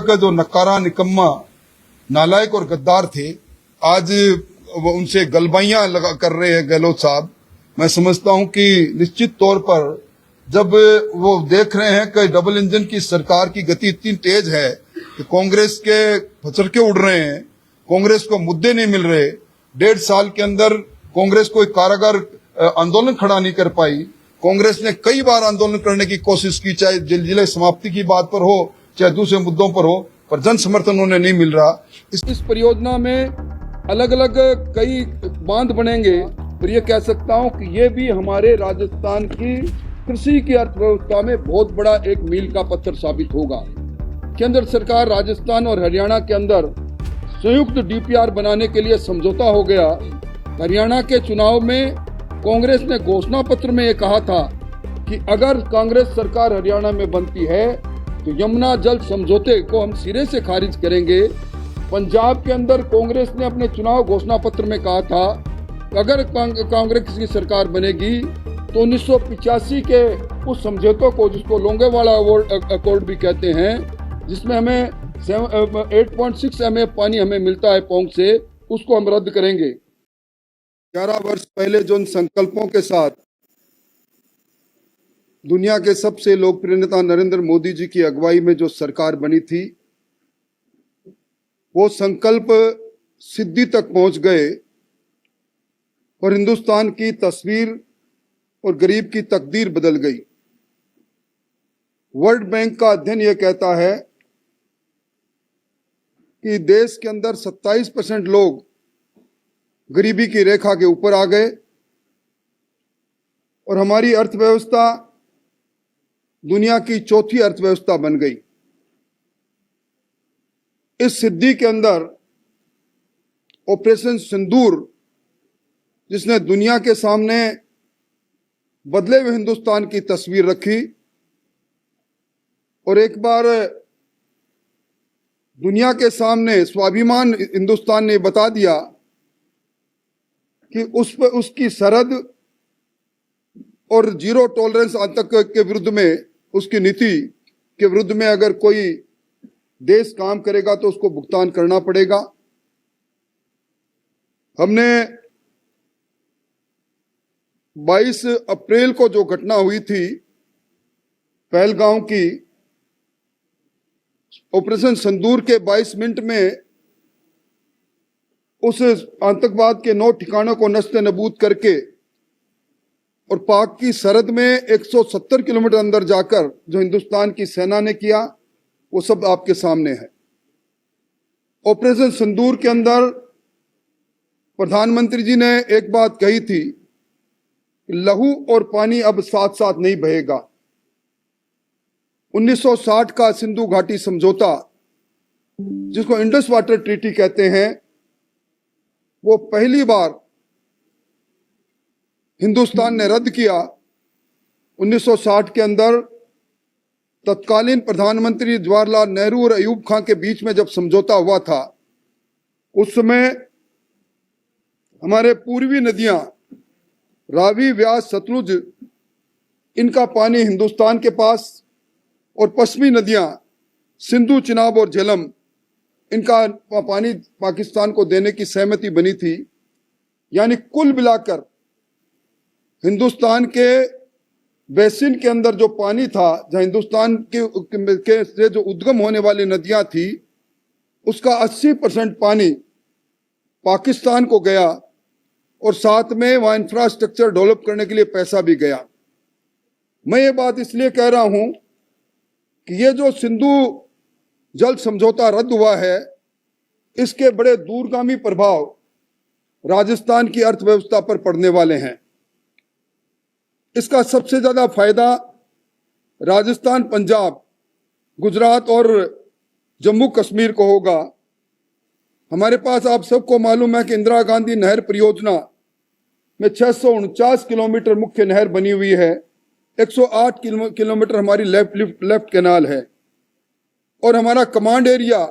तक जो नकारा, निकम्मा, नालायक और गद्दार थे, आज वो उनसे गलबाइयां लगा कर रहे हैं गहलोत साहब। मैं समझता हूं कि निश्चित तौर पर जब वो देख रहे हैं कि डबल इंजन की सरकार की गति इतनी तेज है कि कांग्रेस के फचरके उड़ रहे हैं, कांग्रेस को मुद्दे नहीं मिल रहे, 1.5 साल के अंदर कांग्रेस कोई कारागार आंदोलन खड़ा नहीं कर पाई। कांग्रेस ने कई बार आंदोलन करने की कोशिश की, चाहे जिले समाप्ति की बात पर हो, चाहे दूसरे मुद्दों पर हो, पर जन समर्थन उन्हें नहीं मिल रहा। इस परियोजना में अलग अलग कई बांध बनेंगे और ये कह सकता हूँ कि ये भी हमारे राजस्थान की कृषि की अर्थव्यवस्था में बहुत बड़ा एक मील का पत्थर साबित होगा। केंद्र सरकार राजस्थान और हरियाणा के अंदर संयुक्त डीपीआर बनाने के लिए समझौता हो गया। हरियाणा के चुनाव में कांग्रेस ने घोषणा पत्र में ये कहा था कि अगर कांग्रेस सरकार हरियाणा में बनती है तो यमुना जल समझौते को हम सिरे से खारिज करेंगे। पंजाब के अंदर कांग्रेस ने अपने चुनाव घोषणा पत्र में कहा था कि अगर कांग्रेस की सरकार बनेगी तो 1985 के उस समझौते को, जिसको लोंगेवाला अकॉर्ड भी कहते हैं, जिसमें हमें 8.6 MF पानी हमें मिलता है पौंग से, उसको हम रद्द करेंगे। 11 वर्ष पहले जो संकल्पों के साथ दुनिया के सबसे लोकप्रिय नेता नरेंद्र मोदी जी की अगुवाई में जो सरकार बनी थी, वो संकल्प सिद्धि तक पहुंच गए और हिंदुस्तान की तस्वीर और गरीब की तकदीर बदल गई। वर्ल्ड बैंक का अध्ययन यह कहता है कि देश के अंदर 27% लोग गरीबी की रेखा के ऊपर आ गए और हमारी अर्थव्यवस्था दुनिया की चौथी अर्थव्यवस्था बन गई। इस सिद्धि के अंदर ऑपरेशन सिंदूर, जिसने दुनिया के सामने बदले हुए हिंदुस्तान की तस्वीर रखी और एक बार दुनिया के सामने स्वाभिमान हिंदुस्तान ने बता दिया कि उस पर उसकी सरहद और जीरो टॉलरेंस आतंक के विरुद्ध में, उसकी नीति के विरुद्ध में अगर कोई देश काम करेगा तो उसको भुगतान करना पड़ेगा। हमने 22 अप्रैल को जो घटना हुई थी पहलगांव की, ऑपरेशन सिंदूर के 22 मिनट में उस आतंकवाद के 9 ठिकानों को नस्ते नबूद करके और पाक की सरहद में 170 किलोमीटर अंदर जाकर जो हिंदुस्तान की सेना ने किया, वो सब आपके सामने है। ऑपरेशन सिंदूर के अंदर प्रधानमंत्री जी ने एक बात कही थी, लहू और पानी अब साथ साथ नहीं बहेगा। 1960 का सिंधु घाटी समझौता, जिसको इंडस वाटर ट्रीटी कहते हैं, वो पहली बार हिंदुस्तान ने रद्द किया। 1960 के अंदर तत्कालीन प्रधानमंत्री जवाहरलाल नेहरू और अयूब खान के बीच में जब समझौता हुआ था, उस समय हमारे पूर्वी नदियां रावी, व्यास, सतलुज, इनका पानी हिंदुस्तान के पास और पश्चिमी नदियां सिंधु, चिनाब और झेलम, इनका पानी पाकिस्तान को देने की सहमति बनी थी। यानी कुल मिलाकर हिंदुस्तान के बेसिन के अंदर जो पानी था, जहां हिंदुस्तान के से जो उद्गम होने वाली नदियां थी, उसका 80% पानी पाकिस्तान को गया और साथ में वहां इंफ्रास्ट्रक्चर डेवलप करने के लिए पैसा भी गया। मैं ये बात इसलिए कह रहा हूं कि ये जो सिंधु जल समझौता रद्द हुआ है, इसके बड़े दूरगामी प्रभाव राजस्थान की अर्थव्यवस्था पर पड़ने वाले हैं। इसका सबसे ज्यादा फायदा राजस्थान, पंजाब, गुजरात और जम्मू कश्मीर को होगा। हमारे पास आप सबको मालूम है कि इंदिरा गांधी नहर परियोजना में 649 किलोमीटर मुख्य नहर बनी हुई है, 108 किलोमीटर हमारी लेफ्ट कैनाल है और हमारा कमांड एरिया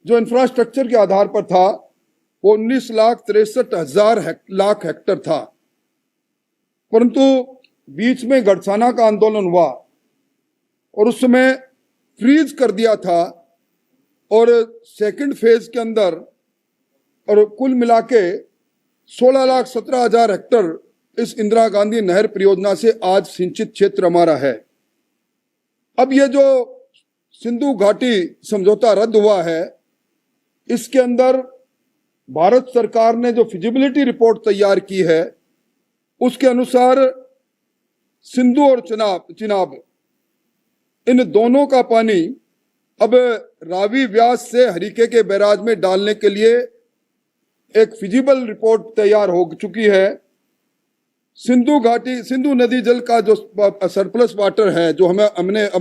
जो इंफ्रास्ट्रक्चर के आधार पर था वो 19,63,000 लाख हेक्टर था। परंतु बीच में गढ़साना का आंदोलन हुआ और उस समय फ्रीज कर दिया था और सेकंड फेज के अंदर और कुल मिला के 16,17,000 हेक्टर इस इंदिरा गांधी नहर परियोजना से आज सिंचित क्षेत्र हमारा है। अब ये जो सिंधु घाटी समझौता रद्द हुआ है, इसके अंदर भारत सरकार ने जो फिजिबिलिटी रिपोर्ट तैयार की है, उसके अनुसार सिंधु और चिनाब इन दोनों का पानी अब रावी व्यास से हरिके के बैराज में डालने के लिए एक फिजिबल रिपोर्ट तैयार हो चुकी है। सिंधु नदी जल का जो सरप्लस वाटर है, जो हम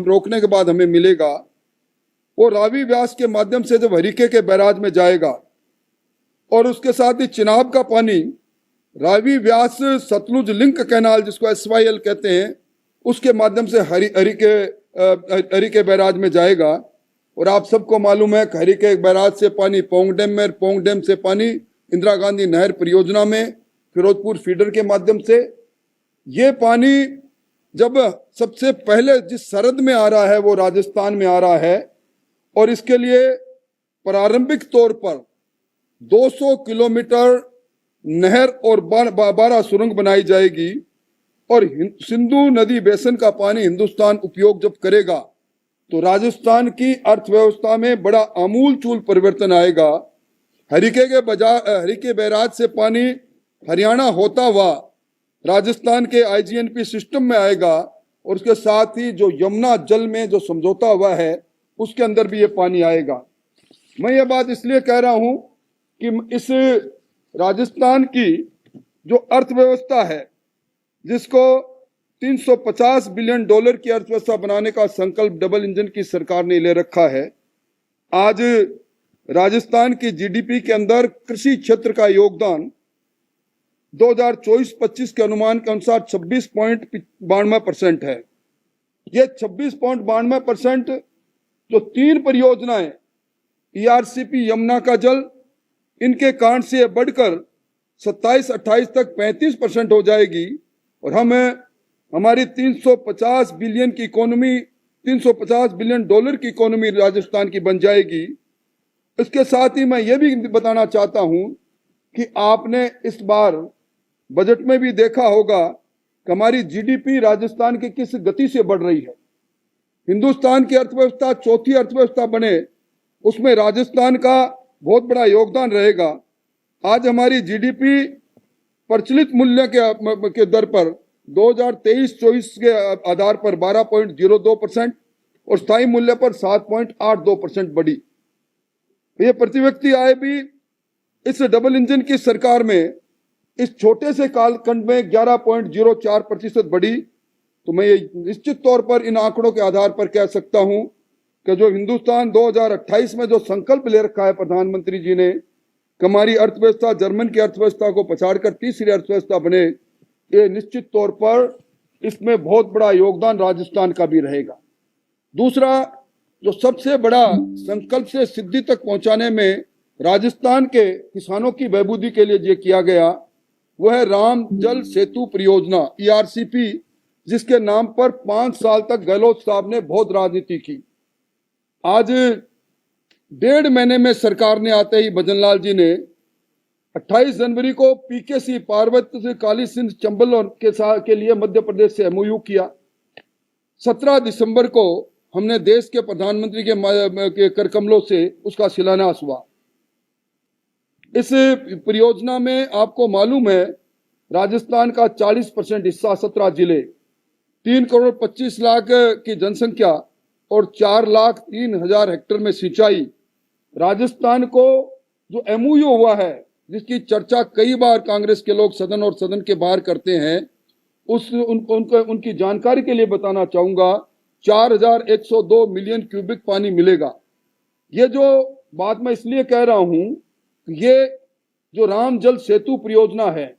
रोकने के बाद हमें मिलेगा, वो रावी व्यास के माध्यम से जब हरिके के बैराज में जाएगा और उसके साथ ही चिनाब का पानी रावी व्यास सतलुज लिंक कैनाल, जिसको SYL कहते हैं, उसके माध्यम से हरिके बैराज में जाएगा। और आप सबको मालूम है कि हरिके बैराज से पानी पोंग डैम में, पोंग डैम से पानी इंदिरा गांधी नहर परियोजना में फिरोजपुर फीडर के माध्यम से। ये पानी जब सबसे पहले जिस सरहद में आ रहा है वो राजस्थान में आ रहा है, और इसके लिए प्रारंभिक तौर पर 200 किलोमीटर नहर और 12 सुरंग बनाई जाएगी। और सिंधु नदी बेसिन का पानी हिंदुस्तान उपयोग जब करेगा तो राजस्थान की अर्थव्यवस्था में बड़ा आमूल-चूल परिवर्तन आएगा। हरिके बैराज से पानी हरियाणा होता हुआ राजस्थान के IGNP सिस्टम में आएगा, और उसके साथ ही जो यमुना जल में जो समझौता हुआ है उसके अंदर भी ये पानी आएगा। मैं ये बात इसलिए कह रहा हूं कि इस राजस्थान की जो अर्थव्यवस्था है, जिसको 350 बिलियन डॉलर की अर्थव्यवस्था बनाने का संकल्प डबल इंजन की सरकार ने ले रखा है, आज राजस्थान की GDP के अंदर कृषि क्षेत्र का योगदान 2024-25 के अनुमान के अनुसार 26.92% है। ये 26.92% जो 3 परियोजनाएं ERCP यमुना का जल, इनके कारण से बढ़कर 27-28 तक 35% हो जाएगी, और हमारी 350 बिलियन की इकोनॉमी, 350 बिलियन डॉलर की इकोनॉमी राजस्थान की बन जाएगी। इसके साथ ही मैं ये भी बताना चाहता हूं कि आपने इस बार बजट में भी देखा होगा कि हमारी GDP राजस्थान की किस गति से बढ़ रही है। हिंदुस्तान की अर्थव्यवस्था चौथी अर्थव्यवस्था बने, उसमें राजस्थान का बहुत बड़ा योगदान रहेगा। आज हमारी GDP प्रचलित मूल्य के दर पर 2023-24 के आधार पर 12.02% और स्थायी मूल्य पर 7.82% बढ़ी। ये प्रति व्यक्ति आय भी इस डबल इंजन की सरकार में इस छोटे से कालखंड में 11.04% बढ़ी। तो मैं ये निश्चित तौर पर इन आंकड़ों के आधार पर कह सकता हूं कि जो हिंदुस्तान 2028 में जो संकल्प ले रखा है प्रधानमंत्री जी ने, हमारी अर्थव्यवस्था जर्मन की अर्थव्यवस्था को पछाड़कर तीसरी अर्थव्यवस्था बने, ये निश्चित तौर पर इसमें बहुत बड़ा योगदान राजस्थान का भी रहेगा। दूसरा, जो सबसे बड़ा संकल्प से सिद्धि तक पहुंचाने में राजस्थान के किसानों की बहबूदी के लिए ये किया गया, वह है राम जल सेतु परियोजना ERCP, जिसके नाम पर 5 साल तक गहलोत साहब ने बहुत राजनीति की। आज 1.5 महीने में सरकार ने आते ही भजनलाल जी ने 28 जनवरी को PKC पार्वती काली सिंध चंबल के लिए मध्य प्रदेश से MOU किया। 17 दिसंबर को हमने देश के प्रधानमंत्री के करकमलों से उसका शिलान्यास हुआ। इस परियोजना में आपको मालूम है राजस्थान का 40% हिस्सा 17 जिले, 3 करोड़ 25 लाख की जनसंख्या और 4,03,000 हेक्टेयर में सिंचाई। राजस्थान को जो MOU हुआ है, जिसकी चर्चा कई बार कांग्रेस के लोग सदन और सदन के बाहर करते हैं, उनकी जानकारी के लिए बताना चाहूंगा, 4,102 मिलियन क्यूबिक पानी मिलेगा। ये जो बात मैं इसलिए कह रहा हूं, ये जो राम जल सेतु परियोजना है,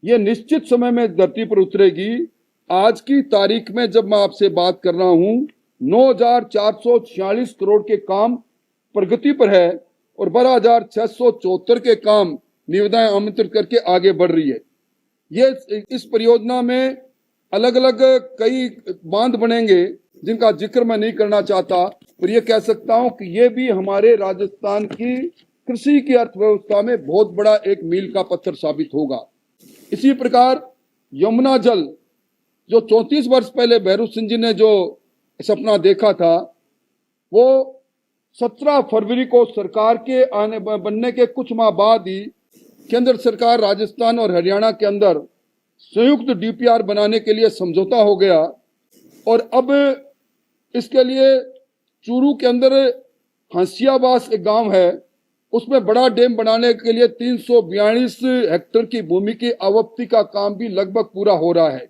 ये निश्चित समय में धरती पर उतरेगी। आज की तारीख में जब मैं आपसे बात कर रहा हूं, 9,446 करोड़ के काम प्रगति पर है और 12,674 के काम निविदाएं आमंत्रित करके आगे बढ़ रही है। ये इस परियोजना में अलग अलग कई बांध बनेंगे, जिनका जिक्र मैं नहीं करना चाहता। और ये कह सकता हूं कि ये भी हमारे राजस्थान की कृषि की अर्थव्यवस्था में बहुत बड़ा एक मील का पत्थर साबित होगा। इसी प्रकार यमुना जल जो 34 वर्ष पहले भैरू सिंह जी ने जो सपना देखा था, वो 17 फरवरी को सरकार के बनने के कुछ माह बाद ही केंद्र सरकार राजस्थान और हरियाणा के अंदर संयुक्त डीपीआर बनाने के लिए समझौता हो गया। और अब इसके लिए चूरू के अंदर हंसियाबास एक गांव है, उसमें बड़ा डैम बनाने के लिए 342 हेक्टेयर की भूमि की आवप्ती का काम भी लगभग पूरा हो रहा है।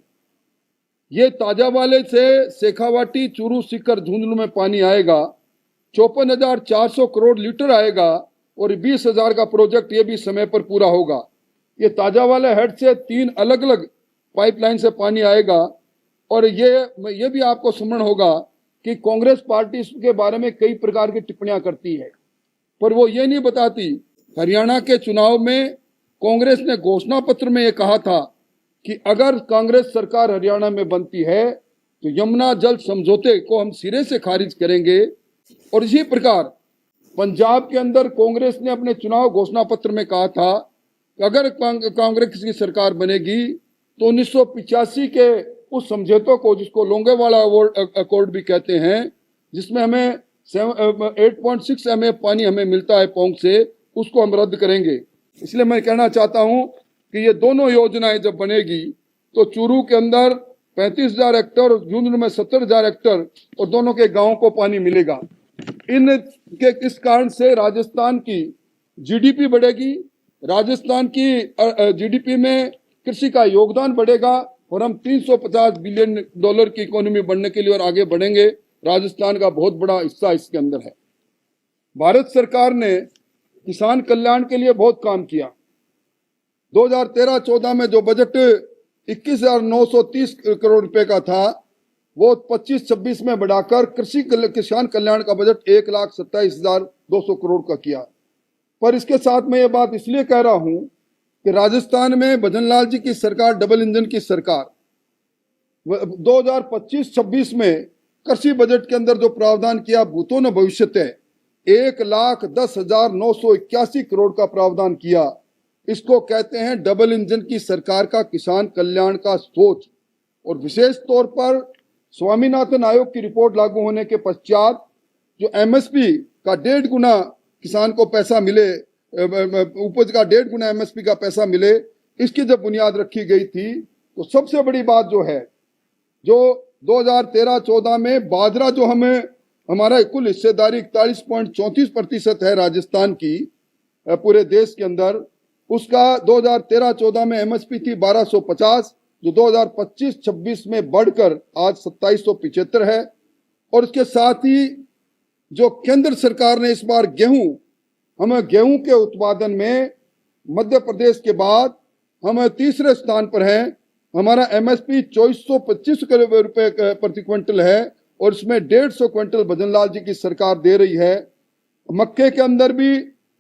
ये ताजावाले से शेखावाटी चूरू सीकर झुंझुनू में पानी आएगा, 54,400 करोड़ लीटर आएगा और 20,000 का प्रोजेक्ट ये भी समय पर पूरा होगा। ये ताजावाले हेड से 3 अलग अलग पाइपलाइन से पानी आएगा। और ये भी आपको स्मरण होगा कि कांग्रेस पार्टी इसके बारे में कई प्रकार की टिप्पणियां करती है, पर वो ये नहीं बताती हरियाणा के चुनाव में कांग्रेस ने घोषणा पत्र में ये कहा था कि अगर कांग्रेस सरकार हरियाणा में बनती है तो यमुना जल समझौते को हम सिरे से खारिज करेंगे। और इसी प्रकार पंजाब के अंदर कांग्रेस ने अपने चुनाव घोषणा पत्र में कहा था कि अगर कांग्रेस की सरकार बनेगी तो 1985 के उस समझौते को, जिसको लोंगेवाला अकॉर्ड भी कहते हैं, जिसमें हमें 8.6 MA पानी हमें मिलता है पोंग से, उसको हम रद्द करेंगे। इसलिए मैं कहना चाहता हूं कि ये दोनों योजनाएं जब बनेगी तो चूरू के अंदर 35,000 हेक्टेयर और झुंझुनू में 70,000 हेक्टेयर और दोनों के गांवों को पानी मिलेगा। इस कारण से राजस्थान की जीडीपी बढ़ेगी, राजस्थान की जीडीपी में कृषि का योगदान बढ़ेगा और हम $350 बिलियन की इकोनॉमी बनने के लिए और आगे बढ़ेंगे। राजस्थान का बहुत बड़ा हिस्सा इसके अंदर है। भारत सरकार ने किसान कल्याण के लिए बहुत काम किया। 2013-14 में जो बजट 21,930 करोड़ रुपए का था, वो 25-26 में बढ़ाकर किसान कल्याण का बजट 1,27,200 करोड़ का किया। पर इसके साथ मैं ये बात इसलिए कह रहा हूं कि राजस्थान में भजनलाल जी की सरकार डबल इंजन की सरकार 2025-26 में कृषि बजट के अंदर जो प्रावधान किया भूतों ने भविष्य है 1,10,981 करोड़ का प्रावधान किया। इसको कहते हैं डबल इंजन की सरकार का किसान कल्याण का सोच। और विशेष तौर पर स्वामीनाथन आयोग की रिपोर्ट लागू होने के पश्चात जो एमएसपी का 1.5 गुना किसान को पैसा मिले, उपज का 1.5 गुना एमएसपी का पैसा मिले, इसकी जब बुनियाद रखी गई थी तो सबसे बड़ी बात जो है, जो 2013-14 में बाजरा जो हमारा कुल हिस्सेदारी 41.34% है राजस्थान की पूरे देश के अंदर, उसका 2013-14 में एमएसपी थी 1250, जो 2025-26 में बढ़कर आज 2775 है। और इसके साथ ही जो केंद्र सरकार ने इस बार गेहूं के उत्पादन में मध्य प्रदेश के बाद हम तीसरे स्थान पर हैं। हमारा एमएसपी 2425 रुपए प्रति क्विंटल है और इसमें 150 क्विंटल भजनलाल जी की सरकार दे रही है। मक्के के अंदर भी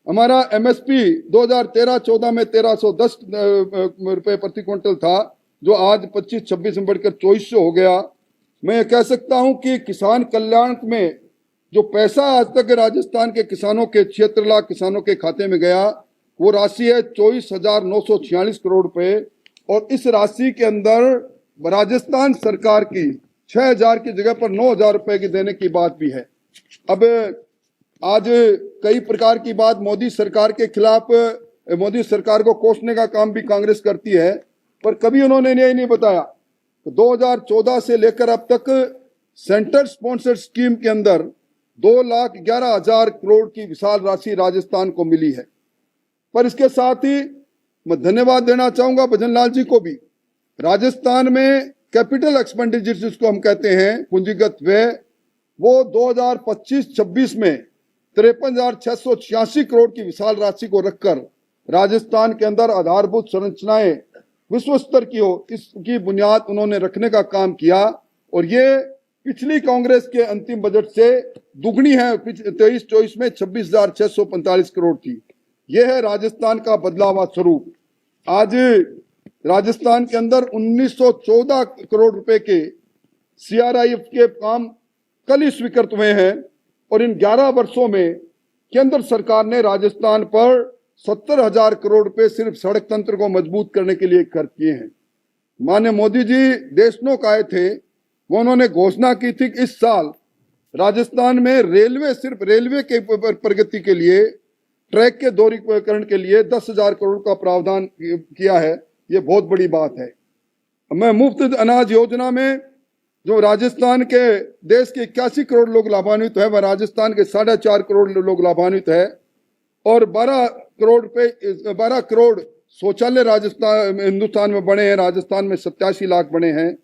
हमारा एमएसपी 2013-14 में 1310 रुपए प्रति क्विंटल था, जो आज 25-26 में बढ़कर 2400 हो गया। मैं कह सकता हूं कि किसान कल्याण में जो पैसा आज तक राजस्थान के किसानों के 76 लाख किसानों के खाते में गया, वो राशि है 24,946 करोड़ रुपए। और इस राशि के अंदर राजस्थान सरकार की 6,000 की जगह पर 9,000 रुपए की देने की बात भी है। अब आज कई प्रकार की बात मोदी सरकार के खिलाफ, मोदी सरकार को कोसने का काम भी कांग्रेस करती है, पर कभी उन्होंने ये नहीं बताया तो 2014 से लेकर अब तक सेंटर स्पॉन्सर्ड स्कीम के अंदर 2,11,000 करोड़ की विशाल राशि राजस्थान को मिली है। पर इसके साथ ही मैं धन्यवाद देना चाहूंगा भजनलाल जी को भी। राजस्थान में कैपिटल एक्सपेंडिचर जिसको हम कहते हैं पूंजीगत व्यय, वो 2025-26 में 53,686 करोड़ की विशाल राशि को रखकर राजस्थान के अंदर आधारभूत संरचनाएं विश्व स्तर की हो, इसकी बुनियाद उन्होंने रखने का काम किया। और ये पिछली कांग्रेस के अंतिम बजट से दुगनी है। 23-24 में 26,645 करोड़ थी। यह है राजस्थान का बदला हुआ स्वरूप। आज राजस्थान के अंदर 1914 करोड़ रुपए के सीआरआईएफ के काम कल ही स्वीकृत हुए हैं। और इन 11 वर्षों में केंद्र सरकार ने राजस्थान पर 70,000 करोड़ रुपए सिर्फ सड़क तंत्र को मजबूत करने के लिए खर्च किए हैं। माननीय मोदी जी देशनोक आए थे, वो उन्होंने घोषणा की थी कि इस साल राजस्थान में रेलवे, सिर्फ रेलवे के प्रगति के लिए, ट्रैक के दोहरीकरण के लिए 10,000 करोड़ का प्रावधान किया है। ये बहुत बड़ी बात है। मैं मुफ्त अनाज योजना में जो राजस्थान के देश के 81 करोड़ लोग लाभान्वित है, वह राजस्थान के 4.5 करोड़ लोग लाभान्वित है। और 12 करोड़ शौचालय राजस्थान हिंदुस्तान में बने हैं। राजस्थान में 87 लाख बने हैं।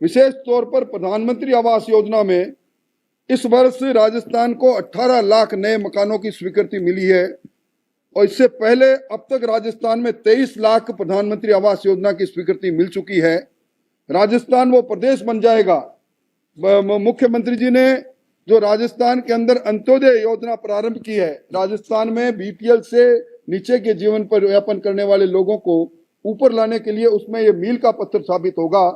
विशेष तौर पर प्रधानमंत्री आवास योजना में इस वर्ष राजस्थान को 18 लाख नए मकानों की स्वीकृति मिली है और इससे पहले अब तक राजस्थान में 23 लाख प्रधानमंत्री आवास योजना की स्वीकृति मिल चुकी है। राजस्थान वो प्रदेश बन जाएगा। मुख्यमंत्री जी ने जो राजस्थान के अंदर अंत्योदय योजना प्रारंभ की है, राजस्थान में बीपीएल से नीचे के जीवन पर यापन करने वाले लोगों को ऊपर लाने के लिए, उसमें ये मील का पत्थर साबित होगा।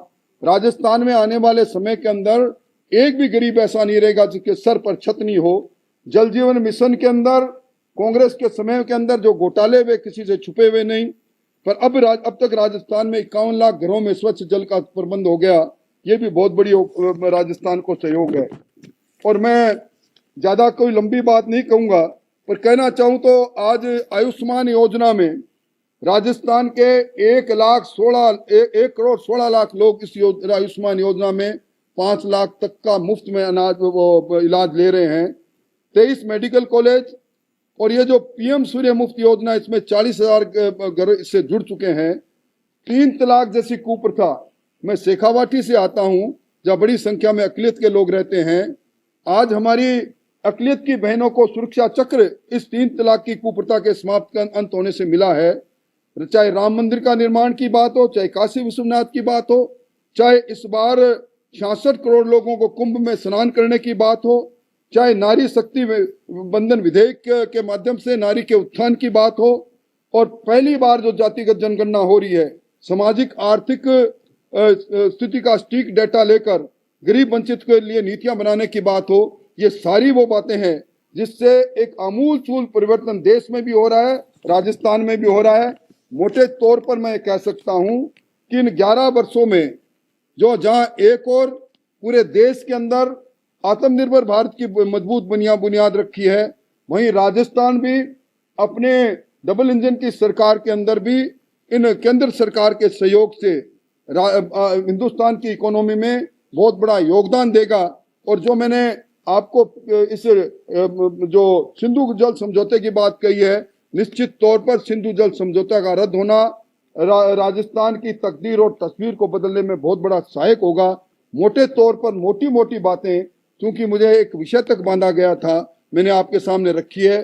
राजस्थान में आने वाले समय के अंदर एक भी गरीब ऐसा नहीं रहेगा जिसके सर पर छत नहीं हो। जल जीवन मिशन के अंदर कांग्रेस के समय के अंदर जो घोटाले वे किसी से छुपे हुए नहीं, पर अब तक राजस्थान में 51 लाख घरों में स्वच्छ जल का प्रबंध हो गया। ये भी बहुत बड़ी राजस्थान को सहयोग है। और मैं ज्यादा कोई लंबी बात नहीं कहूंगा, पर कहना चाहूं तो आज आयुष्मान योजना में राजस्थान के 1 करोड़ 16 लाख लोग इस आयुष्मान योजना में 5 लाख तक का मुफ्त में इलाज ले रहे हैं। 23 मेडिकल कॉलेज और ये जो पीएम सूर्य मुफ्त योजना, इसमें 40,000 घर इससे जुड़ चुके हैं। 3 तलाक जैसी कुप्रथा, मैं शेखावाटी से आता हूं जहां बड़ी संख्या में अकलियत के लोग रहते हैं। आज हमारी अकलियत की बहनों को सुरक्षा चक्र इस 3 तलाक की कुप्रथा के समाप्त का अंत होने से मिला है। चाहे राम मंदिर का निर्माण की बात हो, चाहे काशी विश्वनाथ की बात हो, चाहे इस बार 66 करोड़ लोगों को कुंभ में स्नान करने की बात हो, चाहे नारी शक्ति बंधन विधेयक के माध्यम से नारी के उत्थान की बात हो, और पहली बार जो जातिगत जनगणना हो रही है, सामाजिक आर्थिक स्थिति का सटीक डेटा लेकर गरीब वंचित के लिए नीतियां बनाने की बात हो, ये सारी वो बातें हैं जिससे एक आमूल परिवर्तन देश में भी हो रहा है, राजस्थान में भी हो रहा है। मोटे तौर पर मैं कह सकता हूं कि इन 11 वर्षों में जो जहां एक और पूरे देश के अंदर आत्मनिर्भर भारत की मजबूत बुनियाद रखी है, वहीं राजस्थान भी अपने डबल इंजन की सरकार के अंदर भी इन केंद्र सरकार के सहयोग से हिंदुस्तान की इकोनॉमी में बहुत बड़ा योगदान देगा। और जो मैंने आपको इस जो सिंधु जल समझौते की बात कही है, निश्चित तौर पर सिंधु जल समझौता का रद्द होना राजस्थान की तकदीर और तस्वीर को बदलने में बहुत बड़ा सहायक होगा। मोटे तौर पर मोटी बातें, क्योंकि मुझे एक विषय तक बांधा गया था, मैंने आपके सामने रखी है।